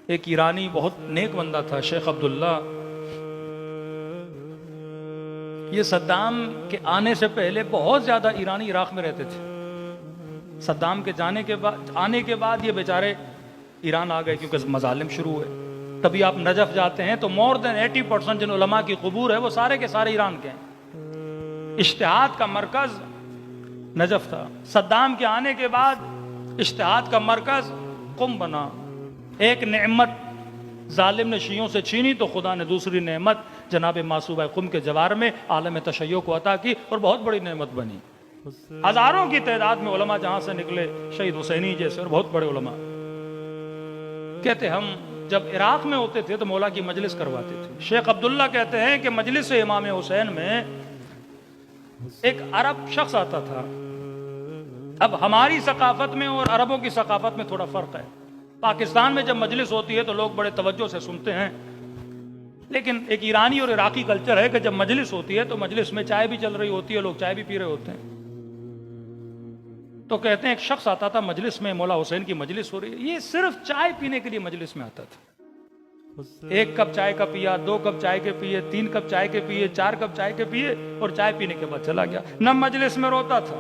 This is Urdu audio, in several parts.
ایک ایرانی بہت نیک بندہ تھا، شیخ عبداللہ. یہ صدام کے آنے سے پہلے بہت زیادہ ایرانی عراق میں رہتے تھے. صدام کے آنے کے بعد یہ بیچارے ایران آ گئے کیونکہ مظالم شروع ہوئے. کبھی آپ نجف جاتے ہیں تو مور دین 80% جن علماء کی قبور ہے وہ سارے کے سارے ایران کے ہیں. اجتہاد کا مرکز نجف تھا. صدام کے آنے کے بعد اجتہاد کا مرکز قم بنا. ایک نعمت ظالم نے شیعوں سے چھینی تو خدا نے دوسری نعمت جناب معصوبہ قم کے جوار میں عالم تشیع کو عطا کی اور بہت بڑی نعمت بنی. ہزاروں کی تعداد میں علماء جہاں سے نکلے، شہید حسینی جیسے اور بہت بڑے علماء. کہتے ہم جب عراق میں ہوتے تھے تو مولا کی مجلس کرواتے تھے. شیخ عبداللہ کہتے ہیں کہ مجلس امام حسین میں ایک عرب شخص آتا تھا. اب ہماری ثقافت میں اور عربوں کی ثقافت میں تھوڑا فرق ہے. پاکستان میں جب مجلس ہوتی ہے تو لوگ بڑے توجہ سے سنتے ہیں، لیکن ایک ایرانی اور عراقی کلچر ہے کہ جب مجلس ہوتی ہے تو مجلس میں چائے بھی چل رہی ہوتی ہے، لوگ چائے بھی پی رہے ہوتے ہیں. تو کہتے ہیں ایک شخص آتا تھا مجلس میں، مولا حسین کی مجلس ہو رہی ہے، یہ صرف چائے پینے کے لیے مجلس میں آتا تھا. 1 کپ چائے کا پیا، 2 کپ چائے کے پیے، 3 کپ چائے کے پیے، 4 کپ چائے کے پیے اور چائے پینے کے بعد چلا گیا. نہ مجلس میں روتا تھا،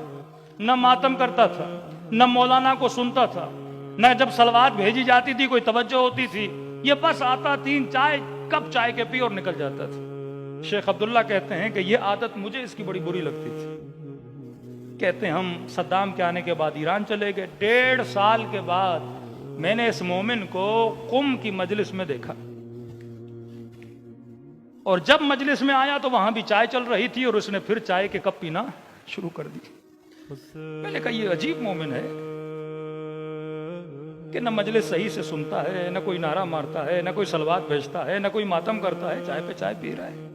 نہ ماتم کرتا تھا، نہ مولانا کو سنتا تھا، نہ جب صلوات بھیجی جاتی تھی کوئی توجہ ہوتی تھی. یہ بس آتا 3 کپ چائے کے پی اور نکل جاتا تھا. شیخ عبداللہ کہتے ہیں کہ یہ عادت مجھے اس کی بڑی بری لگتی تھی. کہتے ہیں ہم صدام کے آنے کے بعد ایران چلے گئے. 1.5 سال کے بعد میں نے اس مومن کو قم کی مجلس میں دیکھا، اور جب مجلس میں آیا تو وہاں بھی چائے چل رہی تھی اور اس نے پھر چائے کے کپ پینا شروع کر دی. میں نے کہا یہ عجیب مومن ہے کہ نہ مجلس صحیح سے سنتا ہے، نہ کوئی نعرہ مارتا ہے، نہ کوئی صلوات بھیجتا ہے، نہ کوئی ماتم کرتا ہے، چائے پہ چائے پی رہا ہے.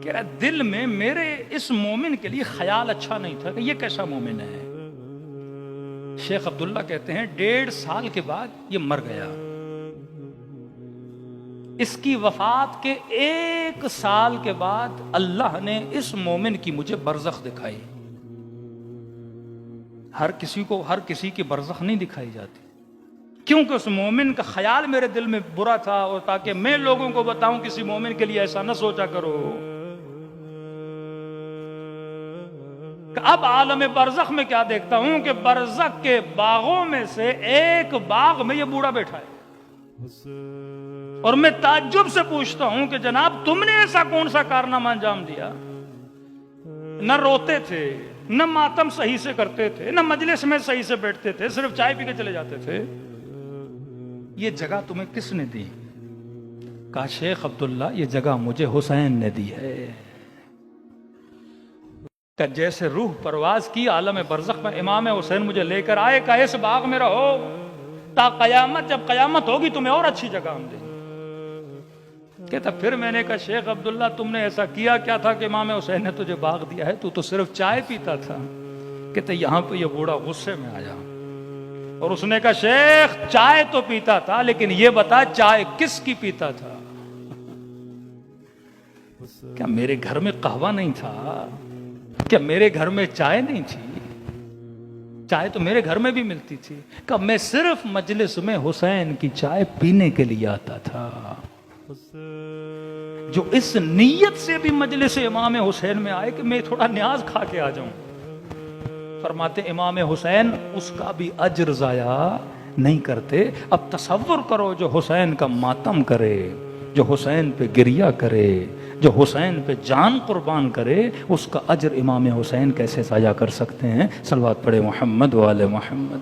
کہہ رہا دل میں میرے اس مومن کے لیے خیال اچھا نہیں تھا کہ یہ کیسا مومن ہے. شیخ عبداللہ کہتے ہیں 1.5 سال کے بعد یہ مر گیا. اس کی وفات کے 1 سال کے بعد اللہ نے اس مومن کی مجھے برزخ دکھائی. ہر کسی کی برزخ نہیں دکھائی جاتی، کیونکہ اس مومن کا خیال میرے دل میں برا تھا، اور تاکہ میں لوگوں کو بتاؤں کسی مومن کے لیے ایسا نہ سوچا کرو. اب عالم برزخ میں کیا دیکھتا ہوں کہ برزخ کے باغوں میں سے ایک باغ میں یہ بوڑھا بیٹھا ہے، اور میں تعجب سے پوچھتا ہوں کہ جناب تم نے ایسا کون سا کارنامہ انجام دیا؟ نہ روتے تھے، نہ ماتم صحیح سے کرتے تھے، نہ مجلس میں صحیح سے بیٹھتے تھے، صرف چائے پی کے چلے جاتے تھے. یہ جگہ تمہیں کس نے دی؟ کہا شیخ عبداللہ یہ جگہ مجھے حسین نے دی ہے. کہ جیسے روح پرواز کی عالم برزخ میں امام حسین مجھے لے کر آئے، کہ اس باغ میں رہو تا قیامت، جب قیامت ہوگی تمہیں اور اچھی جگہ ہم دیں. کہتا پھر میں نے کہا شیخ عبداللہ تم نے ایسا کیا کیا تھا کہ امام حسین نے تجھے باغ دیا ہے؟ تو صرف چائے پیتا تھا. کہتے یہاں پہ یہ بوڑھا غصے میں آیا اور اس نے کہا شیخ چائے تو پیتا تھا، لیکن یہ بتا چائے کس کی پیتا تھا؟ کیا میرے گھر میں قہوہ نہیں تھا؟ کیا میرے گھر میں چائے نہیں تھی؟ چائے تو میرے گھر میں بھی ملتی تھی. کہ میں صرف مجلس میں حسین کی چائے پینے کے لیے آتا تھا. جو اس نیت سے بھی مجلس امام حسین میں آئے کہ میں تھوڑا نیاز کھا کے آ جاؤں، فرماتے امام حسین اس کا بھی اجر ضائع نہیں کرتے. اب تصور کرو جو حسین کا ماتم کرے، جو حسین پہ گریہ کرے، جو حسین پہ جان قربان کرے، اس کا اجر امام حسین کیسے ضائع کر سکتے ہیں؟ صلوات پڑھے محمد و آل محمد.